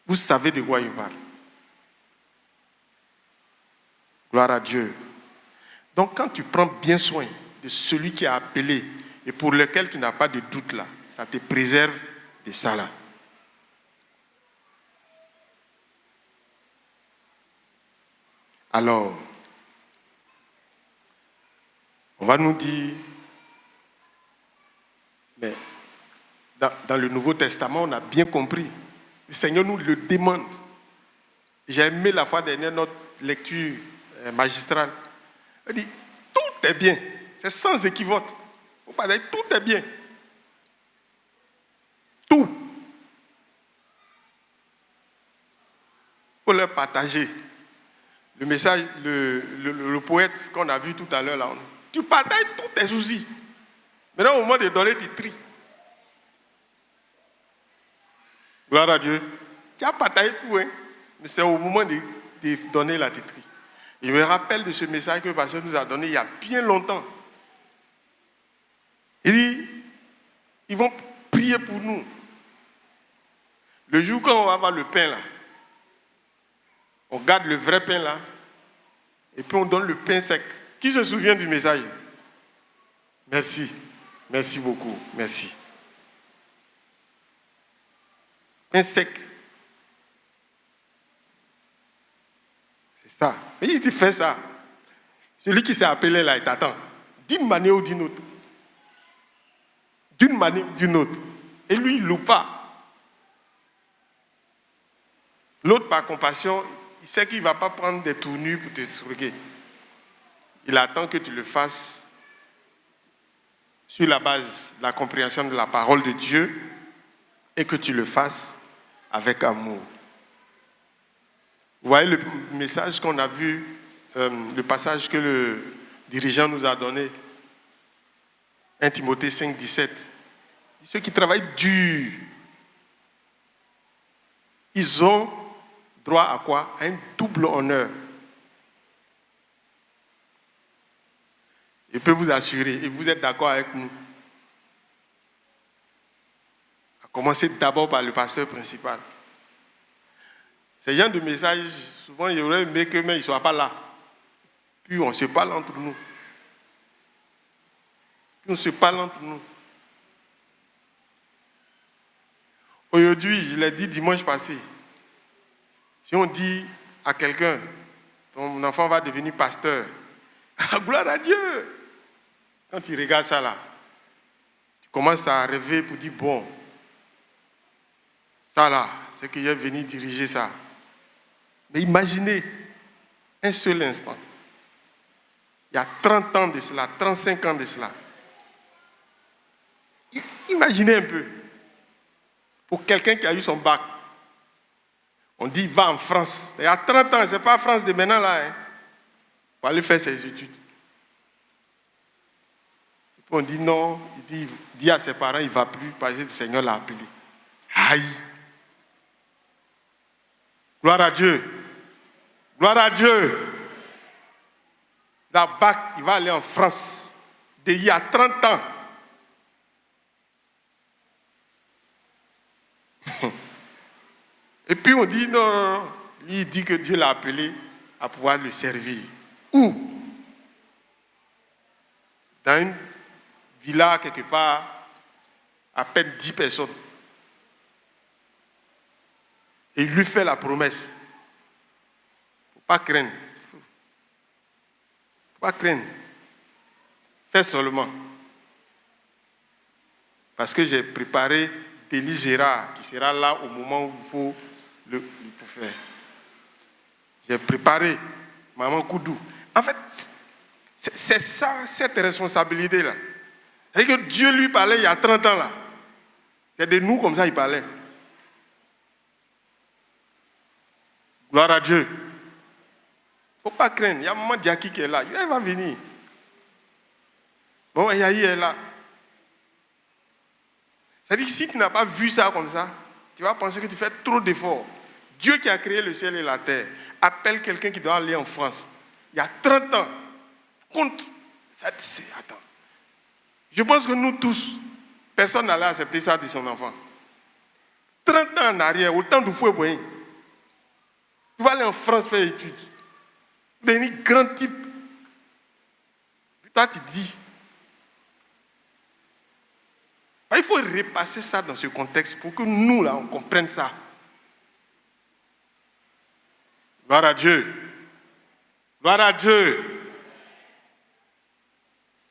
Vous savez de quoi ils parlent. Gloire à Dieu. Donc quand tu prends bien soin de celui qui a appelé et pour lequel tu n'as pas de doute là, ça te préserve de ça là. Alors, on va nous dire, mais dans le Nouveau Testament, on a bien compris. Le Seigneur nous le demande. J'ai aimé la fois dernière notre lecture magistrale. Il dit, tout est bien. C'est sans équivoque. Il faut pas dire, tout est bien. Tout. Il faut leur partager. Le message, le poète qu'on a vu tout à l'heure, là, tu partages tous tes soucis. Maintenant, au moment de donner, tu tries. Gloire à Dieu. Tu as partagé tout, hein? Mais c'est au moment de donner la titrie. Je me rappelle de ce message que le pasteur nous a donné il y a bien longtemps. Il dit, ils vont prier pour nous. Le jour quand on va avoir le pain là, on garde le vrai pain là, et puis on donne le pain sec. Qui se souvient du message? Merci. Merci beaucoup. Merci. Pain sec. C'est ça. Mais il te fait ça. Celui qui s'est appelé là, il t'attend. D'une manière ou d'une autre. D'une manière ou d'une autre. Et lui, il ne loue pas. L'autre, par compassion, il sait qu'il ne va pas prendre des tournures pour te truquer. Il attend que tu le fasses sur la base de la compréhension de la parole de Dieu et que tu le fasses avec amour. Vous voyez le message qu'on a vu, le passage que le dirigeant nous a donné, 1 Timothée 5, 17. Ceux qui travaillent dur, ils ont droit à quoi? À un double honneur. Je peux vous assurer, et vous êtes d'accord avec nous, à commencer d'abord par le pasteur principal. Ces gens de messages, souvent, il y aurait aimé qu'eux-mêmes ils ne soient pas là. Puis on se parle entre nous. Aujourd'hui, je l'ai dit dimanche passé, si on dit à quelqu'un, ton enfant va devenir pasteur, gloire à Dieu! Quand tu regardes ça là, tu commences à rêver pour dire, bon, ça là, c'est qu'il est venu diriger ça. Mais imaginez un seul instant, il y a 30 ans de cela, 35 ans de cela. Imaginez un peu, pour quelqu'un qui a eu son bac, on dit va en France. Il y a 30 ans, ce n'est pas la France de maintenant là, hein, pour aller faire ses études. Et puis on dit non, il dit à ses parents, il ne va plus parce que le Seigneur l'a appelé. Aïe! Gloire à Dieu! Gloire à Dieu! La bac, il va aller en France. Il y a 30 ans. Et puis on dit non, lui il dit que Dieu l'a appelé à pouvoir le servir. Où? Dans une villa quelque part, à peine 10 personnes. Et il lui fait la promesse. Il ne faut pas craindre. Il ne faut pas craindre. Fais seulement. Parce que j'ai préparé Délie Gérard qui sera là au moment où il faut le faire. J'ai préparé Maman Koudou. En fait, c'est ça, cette responsabilité-là. C'est-à-dire que Dieu lui parlait il y a 30 ans là. C'est de nous comme ça il parlait. Gloire à Dieu. Il ne faut pas craindre. Il y a Maman Diaki qui est là. Elle va venir. Bon, Yahi est là. C'est-à-dire que si tu n'as pas vu ça comme ça, tu vas penser que tu fais trop d'efforts. Dieu qui a créé le ciel et la terre appelle quelqu'un qui doit aller en France. Il y a 30 ans. Contre. Ça, attends. Je pense que nous tous, personne n'allait accepter ça de son enfant. 30 ans en arrière, au temps du fouet, tu vas aller en France faire études. Devenir grand type. Puis toi, tu dis. Il faut repasser ça dans ce contexte pour que nous, là, on comprenne ça. Gloire à Dieu. Gloire à Dieu.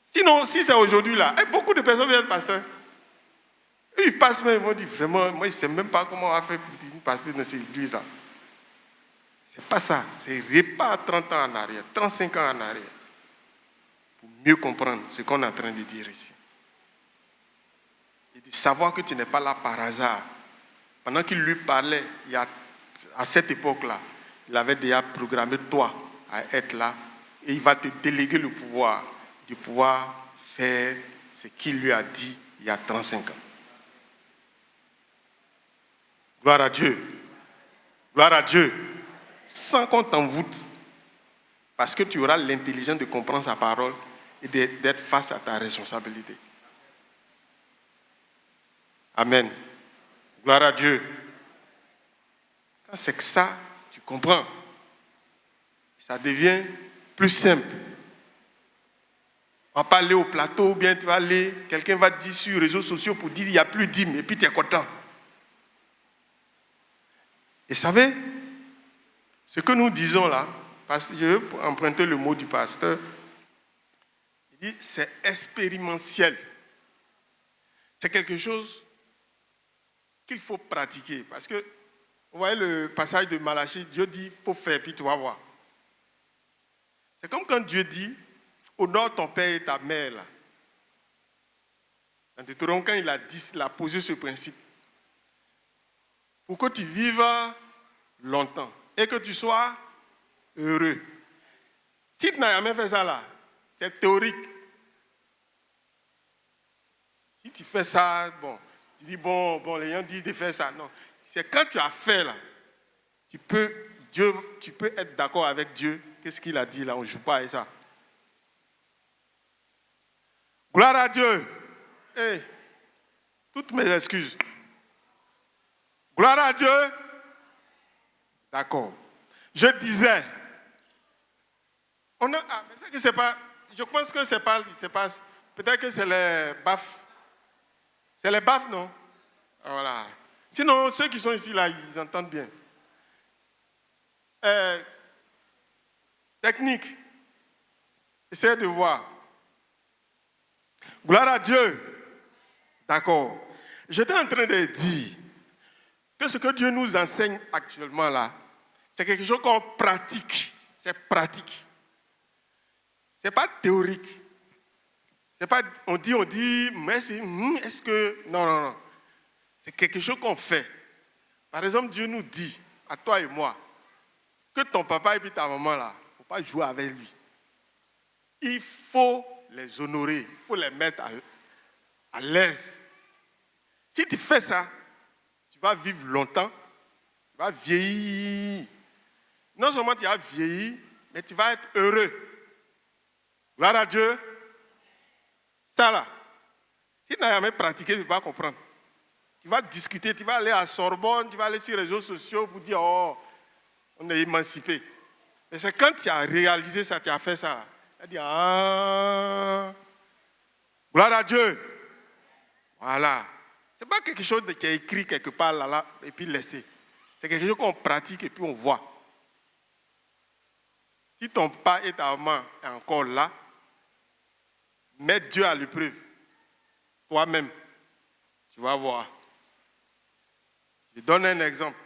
Sinon, si c'est aujourd'hui, là, beaucoup de personnes viennent pasteur. Ils passent même, ils m'ont dit, vraiment, moi, je ne sais même pas comment on va faire pour une pasteur dans cette église-là. Ce n'est pas ça. C'est repas 30 ans en arrière, 35 ans en arrière. Pour mieux comprendre ce qu'on est en train de dire ici. Et de savoir que tu n'es pas là par hasard. Pendant qu'il lui parlait, à cette époque-là, il avait déjà programmé toi à être là. Et il va te déléguer le pouvoir de pouvoir faire ce qu'il lui a dit il y a 35 ans. Gloire à Dieu. Gloire à Dieu. Sans qu'on t'envoûte. Parce que tu auras l'intelligence de comprendre sa parole et d'être face à ta responsabilité. Amen. Gloire à Dieu. Quand c'est que ça, tu comprends. Ça devient plus simple. On va pas aller au plateau, ou bien tu vas aller, quelqu'un va te dire sur les réseaux sociaux pour dire qu'il n'y a plus d'hymne, et puis tu es content. Et savez, ce que nous disons là, parce que je veux emprunter le mot du pasteur, il dit c'est expérimentiel. C'est quelque chose qu'il faut pratiquer. Parce que, vous voyez le passage de Malachie, Dieu dit, il faut faire, puis tu vas voir. C'est comme quand Dieu dit, honore ton père et ta mère. Là. Dans Deutéronome, quand il a posé ce principe, pour que tu vives longtemps et que tu sois heureux. Si tu n'as jamais fait ça là, c'est théorique. Si tu fais ça, bon, tu dis bon, les gens disent de faire ça. Non, c'est quand tu as fait là, tu peux être d'accord avec Dieu. Qu'est-ce qu'il a dit là? On ne joue pas avec ça. Gloire à Dieu. Hey, toutes mes excuses. Gloire à Dieu. D'accord. Je disais, mais c'est que c'est pas, je pense que c'est pas, peut-être que c'est les baffes. C'est les baffes, non? Voilà. Sinon, ceux qui sont ici, là, ils entendent bien. Technique. Essayez de voir. Gloire à Dieu. D'accord. J'étais en train de dire que ce que Dieu nous enseigne actuellement là, c'est quelque chose qu'on pratique. C'est pratique. Ce n'est pas théorique. C'est pas, on dit, mais est-ce que... Non. C'est quelque chose qu'on fait. Par exemple, Dieu nous dit, à toi et moi, que ton papa et puis ta maman là, il ne faut pas jouer avec lui. Il faut les honorer, il faut les mettre à l'aise. Si tu fais ça, tu vas vivre longtemps, tu vas vieillir. Non seulement tu vas vieillir, mais tu vas être heureux. Gloire à Dieu. Ça là, si tu n'as jamais pratiqué, tu ne vas pas comprendre. Tu vas discuter, tu vas aller à Sorbonne, tu vas aller sur les réseaux sociaux pour dire, oh, on est émancipé. Mais c'est quand tu as réalisé ça, tu as fait ça. Tu as dit, ah, gloire à Dieu. Voilà. Ce n'est pas quelque chose qui est écrit quelque part là, et puis laissé. C'est quelque chose qu'on pratique et puis on voit. Si ton papa et ta maman est encore là, mets Dieu à l'épreuve. Toi-même, tu vas voir. Je donne un exemple.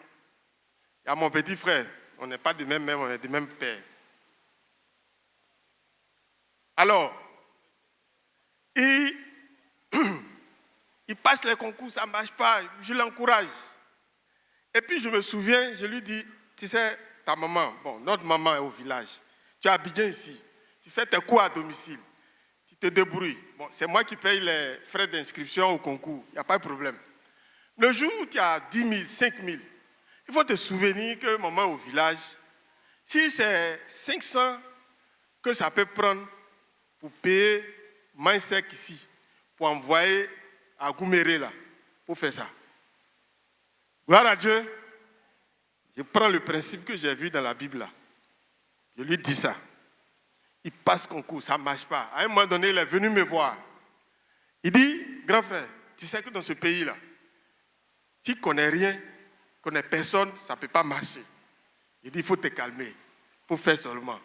Il y a mon petit frère. On n'est pas de même mère, on est de même père. Alors, il passe les concours, ça ne marche pas. Je l'encourage. Et puis je me souviens, je lui dis, tu sais, ta maman, bon, notre maman est au village. Tu es à Abidjan ici. Tu fais tes cours à domicile. Tu te débrouilles. Bon, c'est moi qui paye les frais d'inscription au concours. Il n'y a pas de problème. Le jour où tu as 10 000, 5 000, il faut te souvenir que maman est au village. Si c'est 500 que ça peut prendre pour payer Mindset ici, pour envoyer à Gouméré là, il faut faire ça. Gloire à Dieu. Je prends le principe que j'ai vu dans la Bible là. Je lui dis ça. Il passe concours, ça ne marche pas. À un moment donné, il est venu me voir. Il dit, grand frère, tu sais que dans ce pays-là, si tu ne connais rien, tu ne connais personne, ça ne peut pas marcher. Il dit, il faut te calmer. Il faut faire seulement.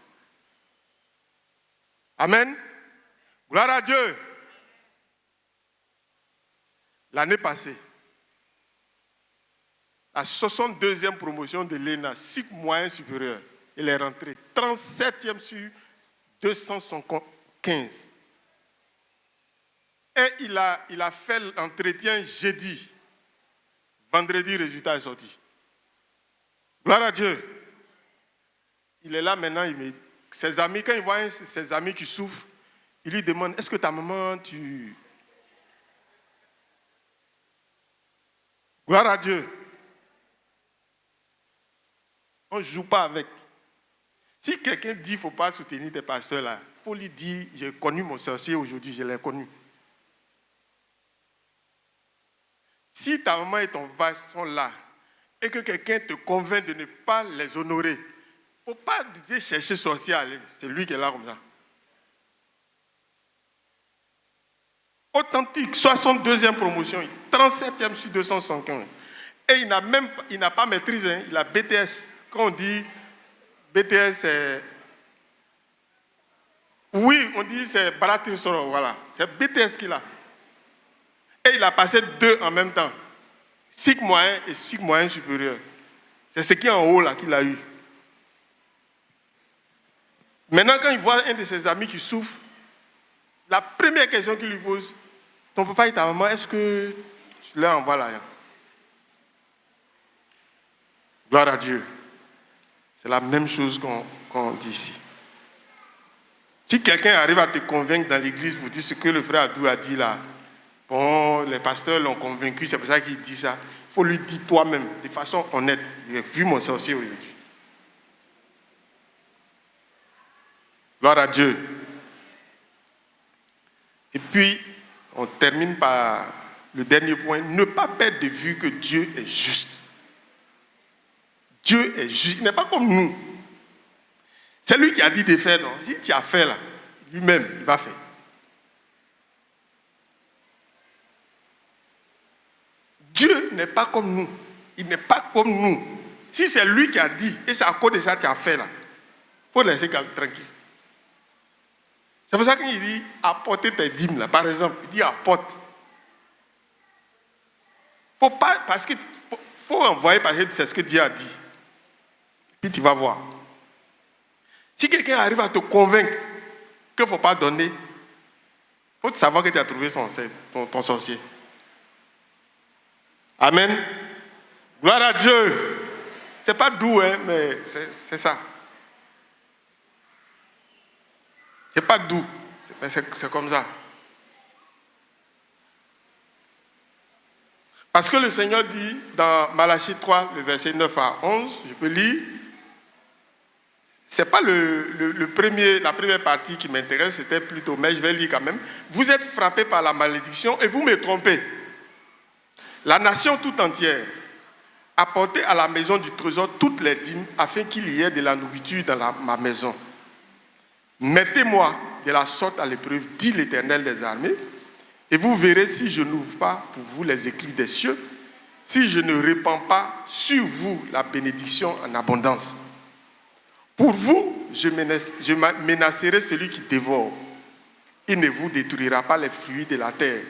Amen. Gloire à Dieu. L'année passée, la 62e promotion de l'ENA, cycle moyen supérieur, il est rentré 37e sur 215. Et il a fait l'entretien jeudi. Vendredi, le résultat est sorti. Gloire à Dieu. Il est là maintenant, ses amis, quand il voit ses amis qui souffrent, il lui demande, est-ce que ta maman, tu... Gloire à Dieu. On ne joue pas avec. Si quelqu'un dit qu'il ne faut pas soutenir tes pasteurs là, il faut lui dire, j'ai connu mon sorcier aujourd'hui, je l'ai connu. Si ta maman et ton papa sont là et que quelqu'un te convainc de ne pas les honorer, il ne faut pas dire chercher sorcier à aller. C'est lui qui est là comme ça. Authentique, 62e promotion, 37e sur 275. Et il n'a pas maîtrise, hein, il a BTS. Quand on dit BTS, c'est... Oui, on dit c'est Baratin Soro, voilà. C'est BTS qu'il a. Et il a passé 2 en même temps. Cycle moyen et cycle moyen supérieur. C'est ce qui est en haut là qu'il a eu. Maintenant, quand il voit un de ses amis qui souffre, la première question qu'il lui pose, ton papa et ta maman, est-ce que tu leur envoies l'argent? Gloire à Dieu. C'est la même chose qu'on dit ici. Si quelqu'un arrive à te convaincre dans l'église pour dire ce que le frère Adou a dit là, bon, les pasteurs l'ont convaincu, c'est pour ça qu'il dit ça. Il faut lui dire toi-même, de façon honnête. J'ai vu mon sorcier aujourd'hui. Gloire à Dieu. Et puis, on termine par le dernier point. Ne pas perdre de vue que Dieu est juste. Dieu est juste. Il n'est pas comme nous. C'est lui qui a dit de faire, non? Si tu as fait là, lui-même, il va faire. Dieu n'est pas comme nous. Il n'est pas comme nous. Si c'est lui qui a dit, et c'est à cause de ça que tu as fait là, il faut laisser tranquille. C'est pour ça qu'il dit apporter tes dîmes là, par exemple. Il dit apporte. Faut pas, parce que faut envoyer parce que c'est ce que Dieu a dit. Puis tu vas voir. Si quelqu'un arrive à te convaincre qu'il ne faut pas donner, il faut savoir que tu as trouvé ton sorcier. Amen. Gloire à Dieu. C'est pas doux, hein, mais c'est ça. C'est pas doux, c'est comme ça. Parce que le Seigneur dit dans Malachie 3, le verset 9 à 11, je peux lire, c'est pas la première partie qui m'intéresse, c'était plutôt, mais je vais lire quand même. Vous êtes frappés par la malédiction et vous me trompez. La nation tout entière apportez à la maison du trésor toutes les dîmes afin qu'il y ait de la nourriture dans ma maison. Mettez-moi de la sorte à l'épreuve, dit l'Éternel des armées, et vous verrez si je n'ouvre pas pour vous les écluses des cieux si je ne répands pas sur vous la bénédiction en abondance. Pour vous, je menacerai celui qui dévore. Il ne vous détruira pas les fruits de la terre.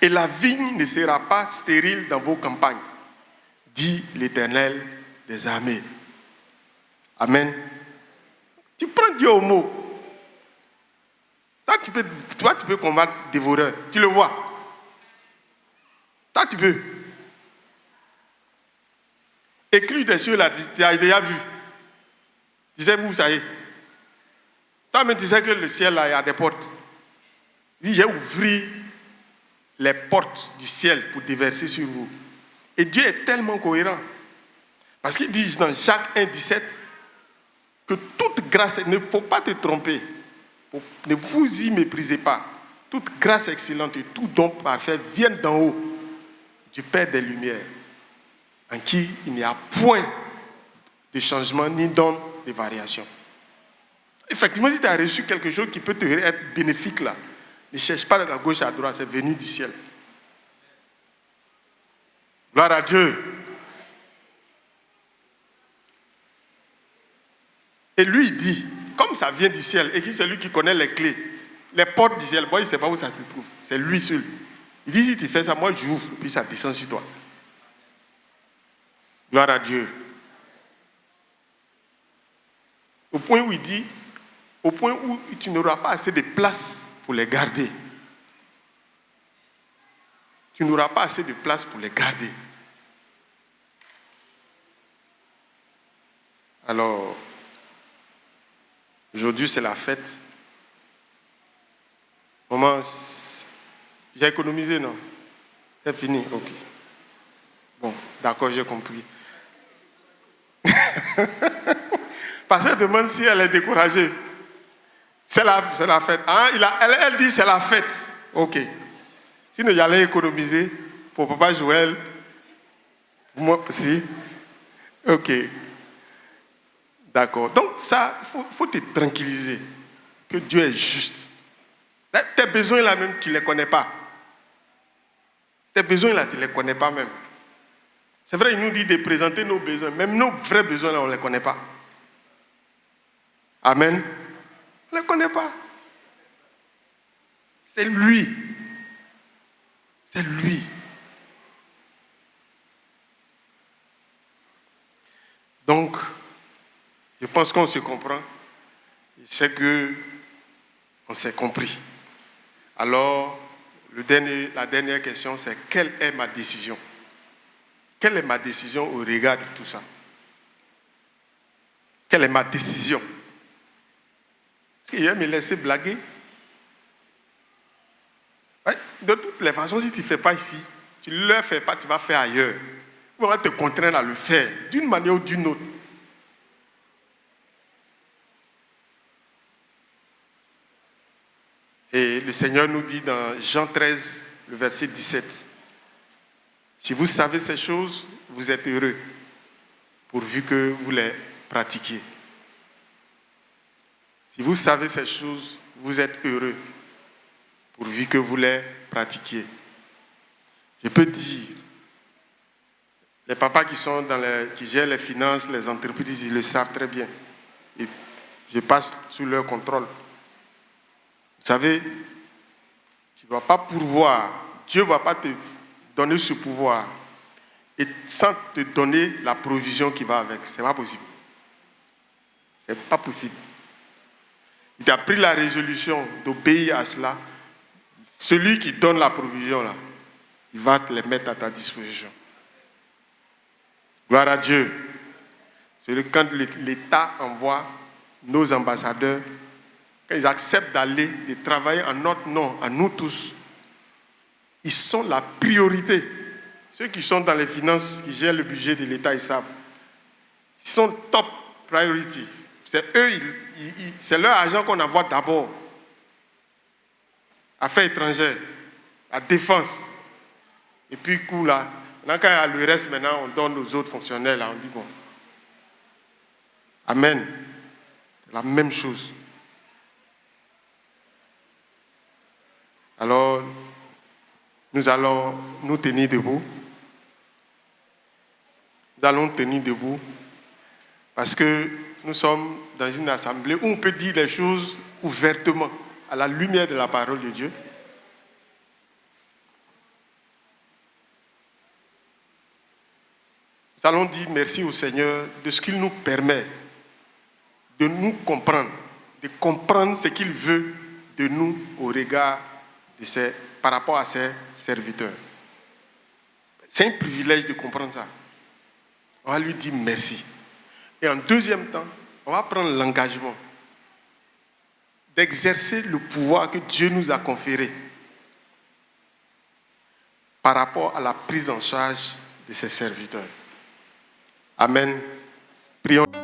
Et la vigne ne sera pas stérile dans vos campagnes, dit l'Éternel des armées. Amen. Tu prends Dieu au mot. Toi, tu peux combattre dévoreur. Tu le vois. Toi, tu peux. Écrit des cieux là, tu as déjà vu. Tu sais, vous savez. Toi-même, tu sais que le ciel là, il y a des portes. Il dit, j'ai ouvert les portes du ciel pour déverser sur vous. Et Dieu est tellement cohérent. Parce qu'il dit dans Jacques 1,17 que toute grâce, ne faut pas te tromper. Ne vous y méprisez pas. Toute grâce excellente et tout don parfait viennent d'en haut, du Père des Lumières, en qui il n'y a point de changement ni d'onde de variation. Effectivement, si tu as reçu quelque chose qui peut te être bénéfique là, ne cherche pas de la gauche à droite, c'est venu du ciel. Gloire à Dieu. Et lui, il dit, comme ça vient du ciel, et que c'est lui qui connaît les clés, les portes du ciel, moi, il ne sait pas où ça se trouve. C'est lui seul. Il dit, si tu fais ça, moi, j'ouvre, puis ça descend sur toi. Gloire à Dieu. Au point où il dit, au point où tu n'auras pas assez de place pour les garder. Tu n'auras pas assez de place pour les garder. Alors, aujourd'hui, c'est la fête. Maman, j'ai économisé, non? C'est fini, ok. Bon, d'accord, j'ai compris. Parce qu'elle demande si elle est découragée. C'est la fête. Hein? Elle dit c'est la fête. Ok. Sinon, j'allais économiser pour papa Joël. Pour moi aussi. Ok. D'accord. Donc, ça, il faut te tranquilliser. Que Dieu est juste. Tes besoins là même, tu ne les connais pas. Tes besoins là, tu ne les connais pas même. C'est vrai, il nous dit de présenter nos besoins. Même nos vrais besoins là, on ne les connaît pas. Amen. On ne les connaît pas. C'est lui. C'est lui. Donc, je pense qu'on se comprend. Je sais qu'on s'est compris. Alors, la dernière question, c'est quelle est ma décision? Quelle est ma décision au regard de tout ça? Quelle est ma décision? Est-ce qu'il va me laisser blaguer? Ouais, de toutes les façons, si tu ne fais pas ici, tu ne le fais pas, tu vas faire ailleurs. On va te contraindre à le faire, d'une manière ou d'une autre. Et le Seigneur nous dit dans Jean 13, le verset 17, « Si vous savez ces choses, vous êtes heureux, pourvu que vous les pratiquiez. » Si vous savez ces choses, vous êtes heureux, pourvu que vous les pratiquiez. Je peux dire, les papas qui gèrent les finances, les entreprises, ils le savent très bien. Et je passe sous leur contrôle. Vous savez, tu ne vas pas pourvoir, Dieu ne va pas te donner ce pouvoir et sans te donner la provision qui va avec. Ce n'est pas possible. Ce n'est pas possible. Il t'a pris la résolution d'obéir à cela. Celui qui donne la provision, là, il va te les mettre à ta disposition. Gloire à Dieu. C'est quand l'État envoie nos ambassadeurs, quand ils acceptent d'aller, de travailler en notre nom, à nous tous, ils sont la priorité. Ceux qui sont dans les finances, qui gèrent le budget de l'État, ils savent. Ils sont top priority. C'est eux, c'est leur argent qu'on envoie d'abord. Affaires étrangères, la défense. Et puis, coup là, quand il y a le reste maintenant, on donne aux autres fonctionnaires, là, on dit bon. Amen. C'est la même chose. Alors, nous allons nous tenir debout. nous allons tenir debout parce que nous sommes dans une assemblée où on peut dire les choses ouvertement, à la lumière de la parole de Dieu. Nous allons dire merci au Seigneur de ce qu'il nous permet de nous comprendre, de comprendre ce qu'il veut de nous au regard de par rapport à ses serviteurs. C'est un privilège de comprendre ça. On va lui dire merci. Et en deuxième temps, on va prendre l'engagement d'exercer le pouvoir que Dieu nous a conféré par rapport à la prise en charge de ses serviteurs. Amen. Prions.